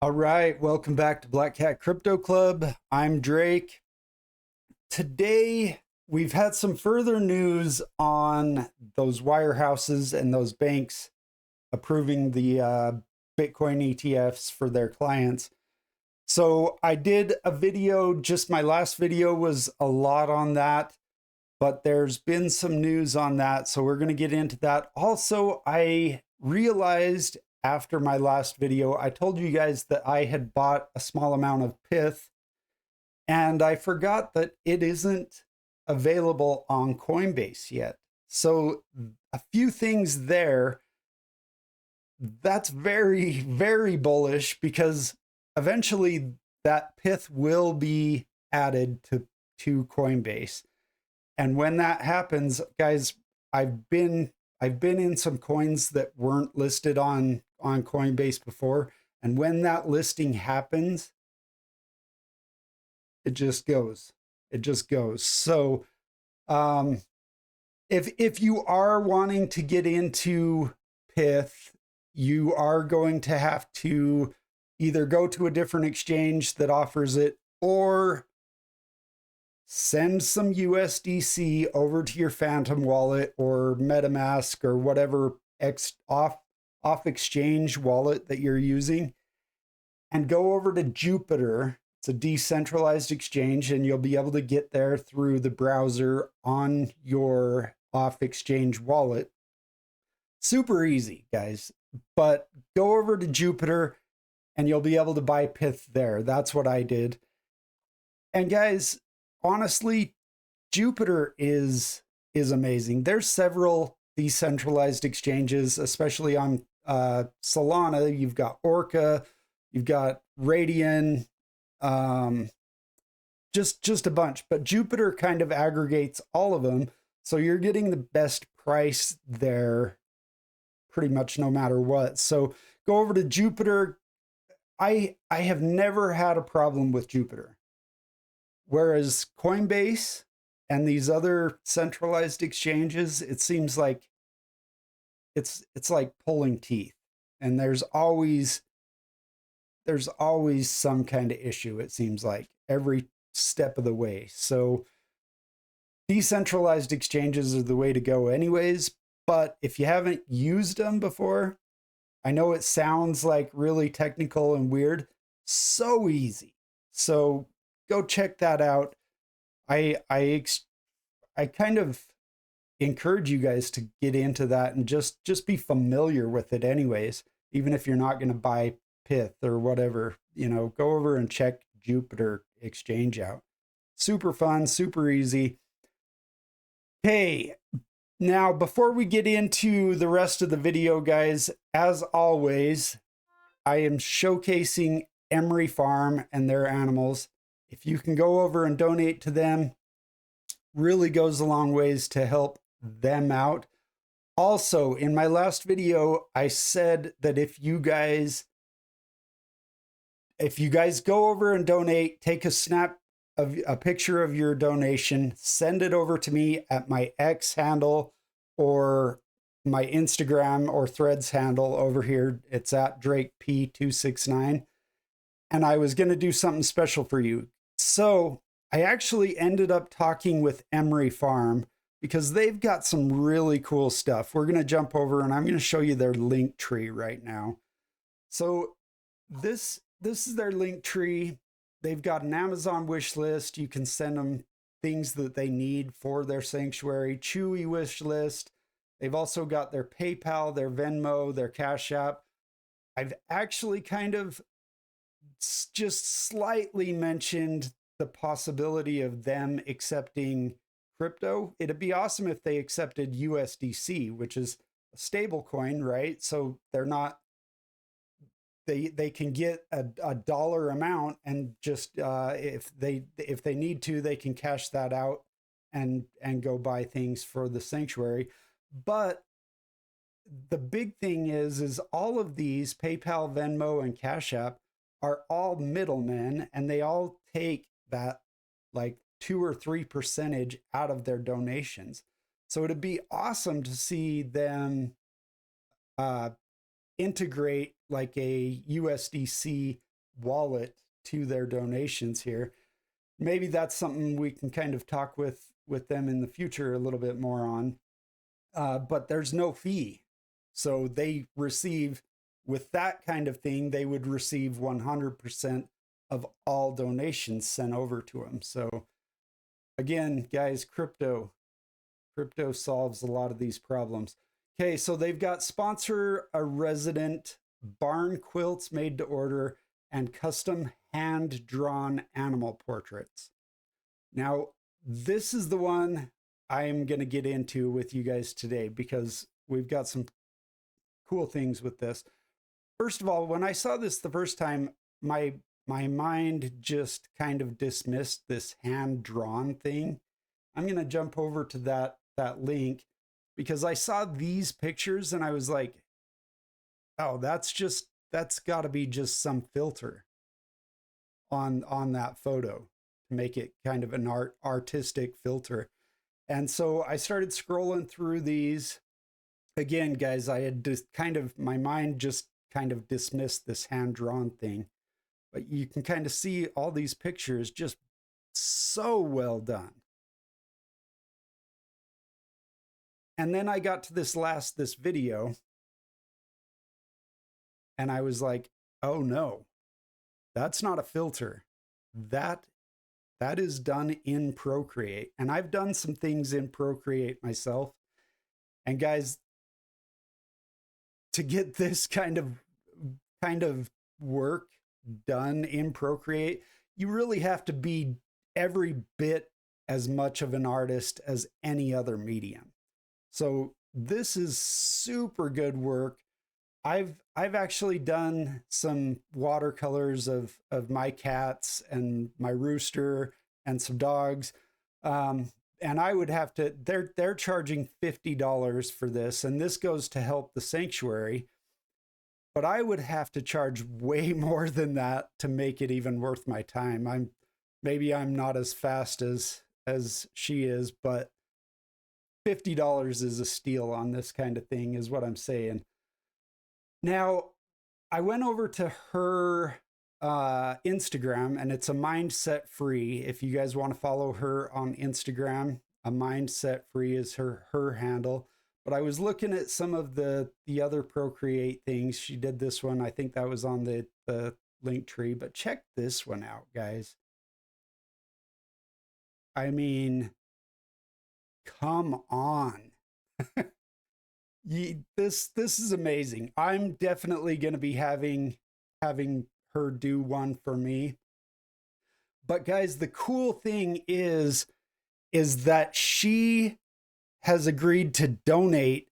All right, welcome back to Black Cat Crypto Club. I'm Drake. Today, we've had some further news on those wirehouses and those banks approving the Bitcoin ETFs for their clients. So I did a video, just my last video was a lot on that, but there's been some news on that. So we're going to get into that. Also, I realized after my last video, I told you guys that I had bought a small amount of pith, and I forgot that it isn't available on Coinbase yet. So a few things there. That's very, very bullish because eventually that pith will be added to Coinbase. And when that happens, guys, I've been in some coins that weren't listed on Coinbase before, and when that listing happens, it just goes. So if you are wanting to get into pith, you are going to have to either go to a different exchange that offers it, or send some USDC over to your Phantom wallet or MetaMask or whatever off exchange wallet that you're using, and go over to Jupiter. It's a decentralized exchange, and you'll be able to get there through the browser on your off exchange wallet. Super easy, guys. But go over to Jupiter and you'll be able to buy pith there. That's what I did. And guys, honestly, Jupiter is amazing. There's several decentralized exchanges, especially on Solana. You've got Orca, you've got Radian, just a bunch. But Jupiter kind of aggregates all of them, so you're getting the best price there pretty much no matter what. So go over to Jupiter. I have never had a problem with Jupiter. Whereas Coinbase and these other centralized exchanges, it seems like it's like pulling teeth, and there's always some kind of issue, it seems like, every step of the way. So decentralized exchanges are the way to go anyways, but if you haven't used them before, I know it sounds like really technical and weird, so easy. So go check that out. I kind of encourage you guys to get into that and just be familiar with it anyways, even if you're not going to buy pith or whatever. Go over and check Jupiter exchange out. Super fun, super easy. Hey, now before we get into the rest of the video, guys, as always, I am showcasing Emery Farm and their animals. If you can go over and donate to them, really goes a long ways to help them out. Also, in my last video, I said that if you guys go over and donate, take a snap of a picture of your donation, send it over to me at my X handle or my Instagram or Threads handle over here. It's at DrakeP269. And I was going to do something special for you. So I actually ended up talking with Emmie Farm because they've got some really cool stuff. We're going to jump over and I'm going to show you their link tree right now. So this is their link tree. They've got an Amazon wish list. You can send them things that they need for their sanctuary. Chewy wish list. They've also got their PayPal, their Venmo, their Cash App. I've actually kind of just slightly mentioned the possibility of them accepting crypto. It'd be awesome if they accepted USDC, which is a stable coin, right? So they're not, they can get a dollar amount and just if they need to, they can cash that out and go buy things for the sanctuary. But the big thing is all of these PayPal, Venmo, and Cash App are all middlemen, and they all take that like 2 or 3% out of their donations. So it'd be awesome to see them integrate like a USDC wallet to their donations here. Maybe that's something we can kind of talk with them in the future a little bit more on. But there's no fee. So they receive, with that kind of thing, they would receive 100% of all donations sent over to them. So again, guys, crypto solves a lot of these problems. Okay, so they've got sponsor a resident, barn quilts made to order, and custom hand-drawn animal portraits. Now, this is the one I'm going to get into with you guys today because we've got some cool things with this. First of all, when I saw this the first time, my mind just kind of dismissed this hand-drawn thing. I'm going to jump over to that link because I saw these pictures and I was like, oh, that's got to be just some filter on that photo to make it kind of an artistic filter. And so I started scrolling through these. Again, guys, I had just my mind just kind of dismissed this hand-drawn thing. But you can kind of see all these pictures just so well done. And then I got to this video, and I was like, oh no, that's not a filter. That is done in Procreate. And I've done some things in Procreate myself. And guys, to get this kind of work done in Procreate, you really have to be every bit as much of an artist as any other medium. So this is super good work. I've actually done some watercolors of my cats and my rooster and some dogs. And I would have to, they're charging $50 for this, and this goes to help the sanctuary. But I would have to charge way more than that to make it even worth my time. Maybe I'm not as fast as she is, but $50 is a steal on this kind of thing, is what I'm saying. Now, I went over to her Instagram, and it's a mindset free. If you guys want to follow her on Instagram, a mindset free is her handle. But I was looking at some of the other Procreate things. She did this one. I think that was on the link tree. But check this one out, guys. I mean, come on. This is amazing. I'm definitely going to be having her do one for me. But guys, the cool thing is that she has agreed to donate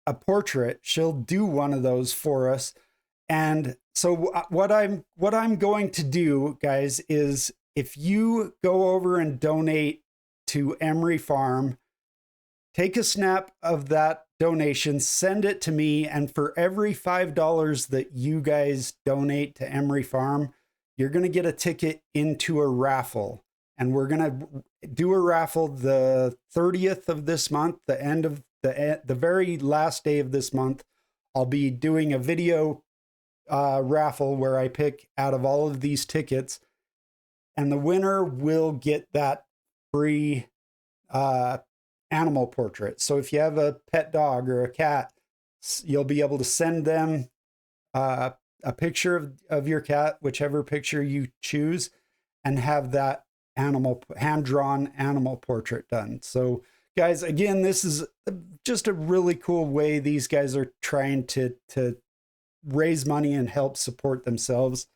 a portrait. She'll do one of those for us. And so what I'm going to do, guys, is if you go over and donate to Emery Farm, take a snap of that donation, send it to me, and for every $5 that you guys donate to Emery Farm, you're going to get a ticket into a raffle. And we're going to do a raffle the 30th of this month, the end of the very last day of this month. I'll be doing a video raffle where I pick out of all of these tickets, and the winner will get that free animal portrait. So if you have a pet dog or a cat, you'll be able to send them a picture of your cat, whichever picture you choose, and have that hand-drawn animal portrait done. So guys, again, this is just a really cool way these guys are trying to raise money and help support themselves.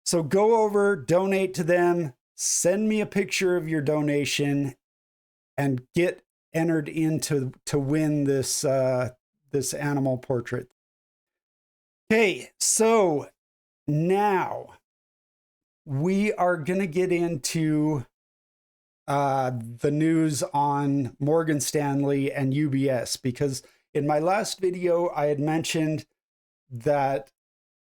So go over, donate to them, send me a picture of your donation, and get entered into to win this this animal portrait. Okay, so now we are going to get into the news on Morgan Stanley and UBS, because in my last video, I had mentioned that,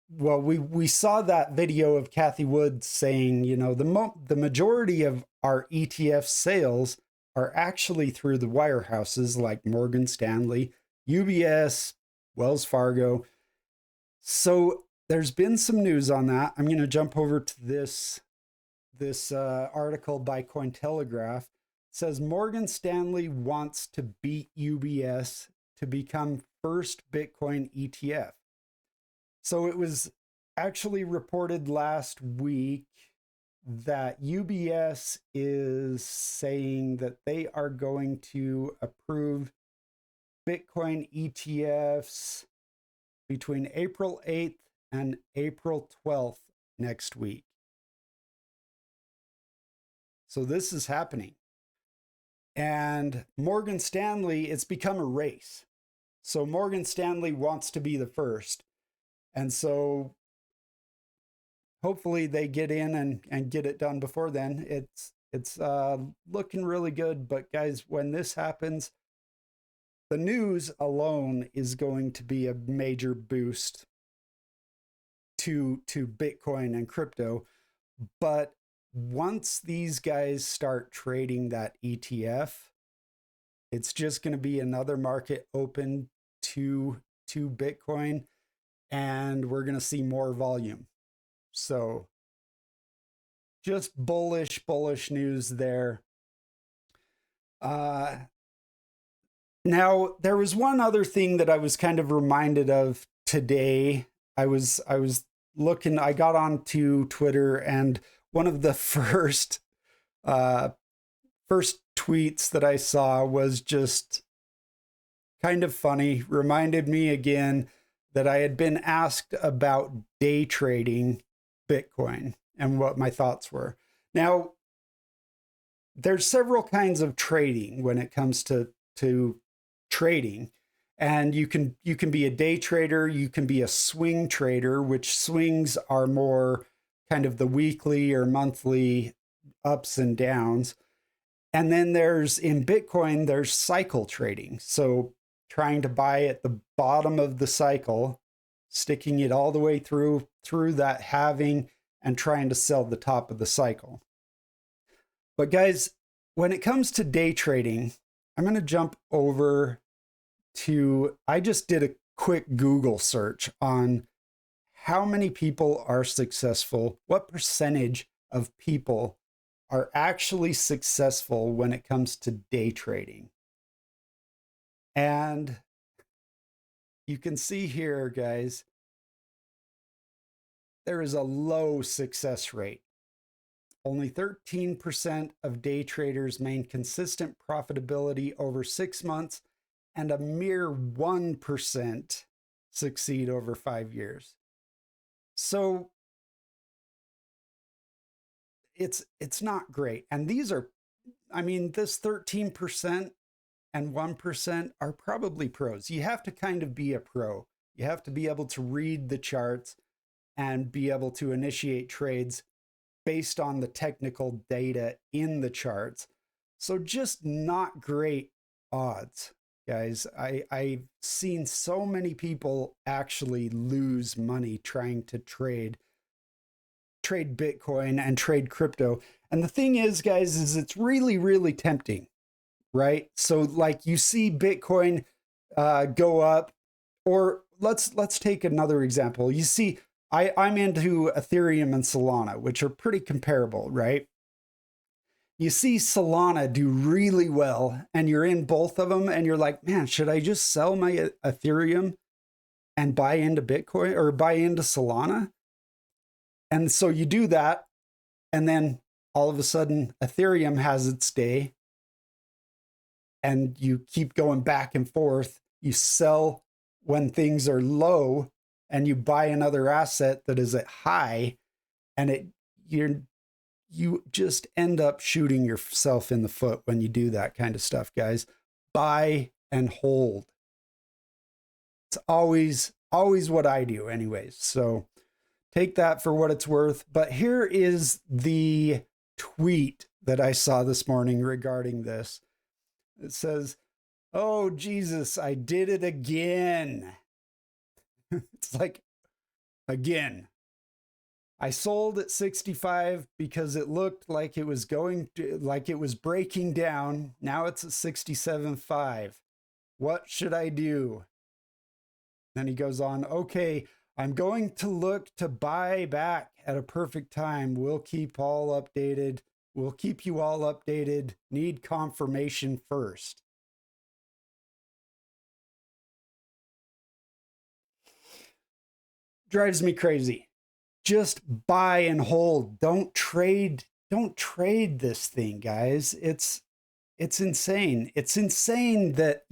well, we saw that video of Kathy Wood saying, you know, the majority of our ETF sales are actually through the wirehouses like Morgan Stanley, UBS, Wells Fargo. So there's been some news on that. I'm going to jump over to this article by Cointelegraph. It says Morgan Stanley wants to beat UBS to become first Bitcoin ETF. So it was actually reported last week that UBS is saying that they are going to approve Bitcoin ETFs between April 8th and April 12th next week. So this is happening. And Morgan Stanley, it's become a race. So Morgan Stanley wants to be the first. And so hopefully they get in and get it done before then. It's looking really good. But guys, when this happens, the news alone is going to be a major boost to Bitcoin and crypto. But once these guys start trading that ETF, it's just going to be another market open to Bitcoin, and we're going to see more volume. So just bullish news there. Now, there was one other thing that I was kind of reminded of today. I was looking, I got onto Twitter, and one of the first tweets that I saw was just kind of funny. Reminded me again that I had been asked about day trading Bitcoin and what my thoughts were. Now, there's several kinds of trading when it comes to trading. And you can be a day trader, you can be a swing trader, which swings are more kind of the weekly or monthly ups and downs. And then in Bitcoin, there's cycle trading. So trying to buy at the bottom of the cycle, sticking it all the way through that halving, and trying to sell the top of the cycle. But guys, when it comes to day trading, I'm going to jump over I just did a quick Google search on how many people are successful, what percentage of people are actually successful when it comes to day trading. And you can see here, guys, there is a low success rate. Only 13% of day traders maintain consistent profitability over 6 months, and a mere 1% succeed over 5 years. So it's not great. And these are, I mean, this 13% and 1% are probably pros. You have to kind of be a pro. You have to be able to read the charts and be able to initiate trades based on the technical data in the charts. So just not great odds. Guys, I've seen so many people actually lose money trying to trade Bitcoin and trade crypto. And the thing is, guys, is it's really, really tempting, right? So like you see Bitcoin go up, or let's take another example. You see, I'm into Ethereum and Solana, which are pretty comparable, right? You see Solana do really well, and you're in both of them, and you're like, man, should I just sell my Ethereum and buy into Bitcoin or buy into Solana? And so you do that, and then all of a sudden Ethereum has its day, and you keep going back and forth. You sell when things are low, and you buy another asset that is at high, and you just end up shooting yourself in the foot when you do that kind of stuff, guys. Buy and hold. It's always what I do anyways. So take that for what it's worth. But here is the tweet that I saw this morning regarding this. It says, "Oh, Jesus, I did it again." It's like, again. I sold at 65 because it looked like it was breaking down. Now it's at 67.5. What should I do? Then he goes on, okay, I'm going to look to buy back at a perfect time. We'll keep all updated. We'll keep you all updated. Need confirmation first. Drives me crazy. Just buy and hold. Don't trade. Don't trade this thing, guys. It's insane. It's insane that,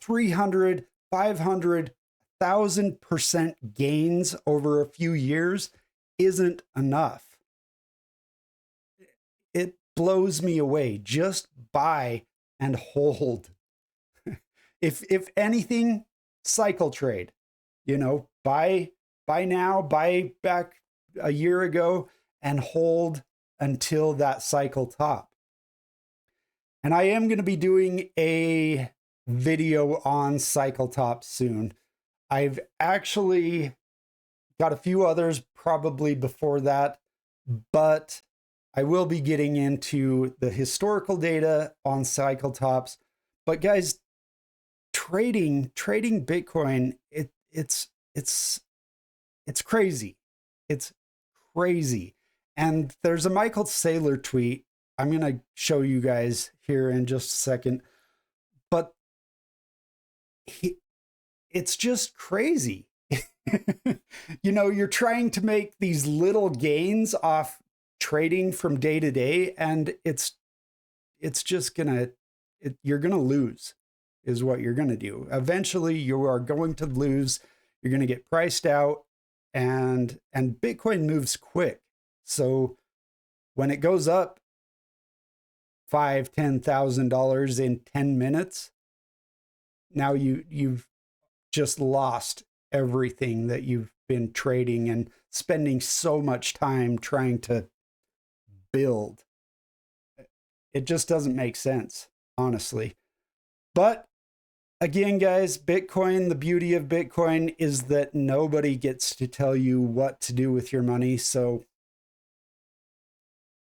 300, 500, 1,000% gains over a few years isn't enough. It blows me away. Just buy and hold. If anything, cycle trade. Buy now, buy back a year ago, and hold until that cycle top. And I am going to be doing a video on cycle top soon. I've actually got a few others probably before that, but I will be getting into the historical data on cycle tops. But guys, trading Bitcoin, it's crazy. It's crazy. And there's a Michael Saylor tweet I'm going to show you guys here in just a second. But it's just crazy. You're trying to make these little gains off trading from day to day, and it's just you're gonna lose, is what you're gonna do. Eventually, you are going to lose. You're gonna get priced out, and Bitcoin moves quick. So when it goes up $5,000-$10,000 in 10 minutes, now you've just lost everything that you've been trading and spending so much time trying to build. It just doesn't make sense, honestly. But again, guys, Bitcoin, the beauty of Bitcoin is that nobody gets to tell you what to do with your money. So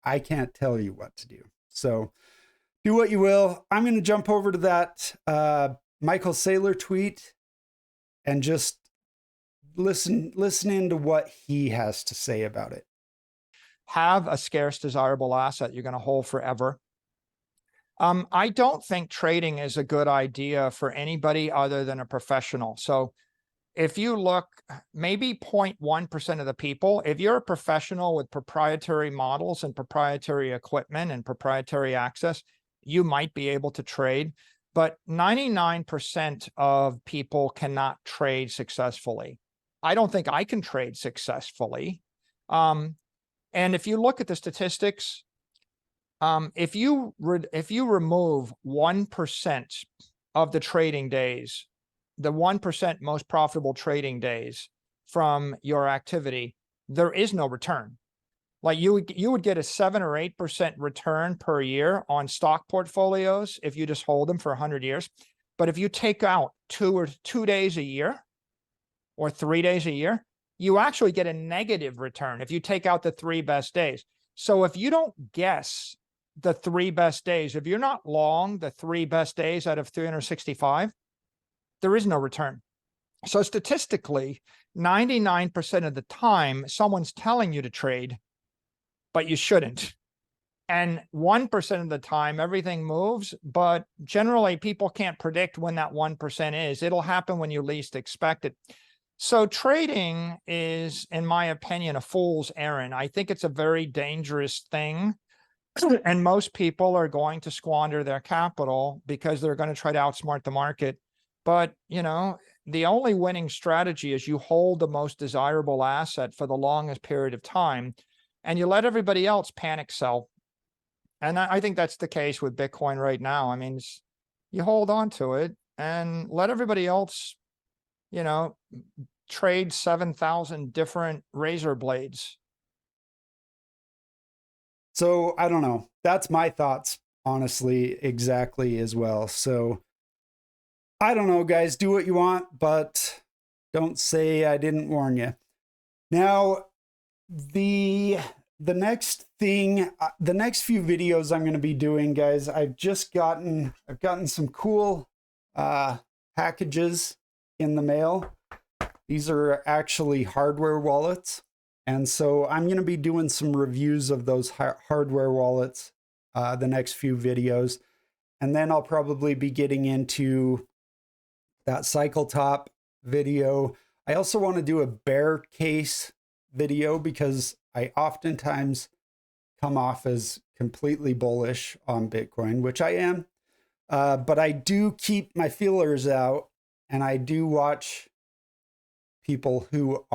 I can't tell you what to do. So do what you will. I'm going to jump over to that Michael Saylor tweet and just listen into what he has to say about it. Have a scarce, desirable asset you're going to hold forever. I don't think trading is a good idea for anybody other than a professional. So if you look, maybe 0.1% of the people, if you're a professional with proprietary models and proprietary equipment and proprietary access, you might be able to trade. But 99% of people cannot trade successfully. I don't think I can trade successfully. And if you look at the statistics, if you remove 1% of the trading days, the 1% most profitable trading days from your activity, there is no return. Like you would get a 7 or 8% return per year on stock portfolios if you just hold them for 100 years. But if you take out 2 days a year or 3 days a year, you actually get a negative return if you take out the 3 best days. So if you don't guess the 3 best days, if you're not long the 3 best days out of 365, there is no return. So statistically, 99% of the time, someone's telling you to trade, but you shouldn't. And 1% of the time, everything moves, but generally people can't predict when that 1% is. It'll happen when you least expect it. So trading is, in my opinion, a fool's errand. I think it's a very dangerous thing. And most people are going to squander their capital because they're going to try to outsmart the market. But, the only winning strategy is you hold the most desirable asset for the longest period of time, and you let everybody else panic sell. And I think that's the case with Bitcoin right now. I mean, you hold on to it and let everybody else, trade 7,000 different razor blades. So I don't know. That's my thoughts, honestly, exactly as well. So I don't know, guys. Do what you want, but don't say I didn't warn you. Now, the next thing, the next few videos I'm going to be doing, guys, I've gotten some cool packages in the mail. These are actually hardware wallets. And so I'm going to be doing some reviews of those hardware wallets the next few videos. And then I'll probably be getting into that cycle top video. I also want to do a bear case video because I oftentimes come off as completely bullish on Bitcoin, which I am. But I do keep my feelers out, and I do watch people who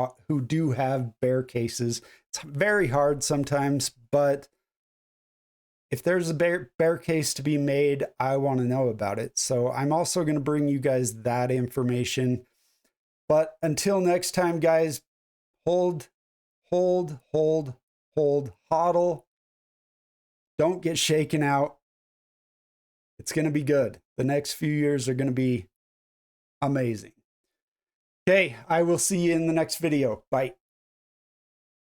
do have bear cases. It's very hard sometimes, but if there's a bear case to be made, I want to know about it. So I'm also going to bring you guys that information. But until next time, guys, hold, hodl. Don't get shaken out. It's going to be good. The next few years are going to be amazing. Okay, I will see you in the next video. Bye.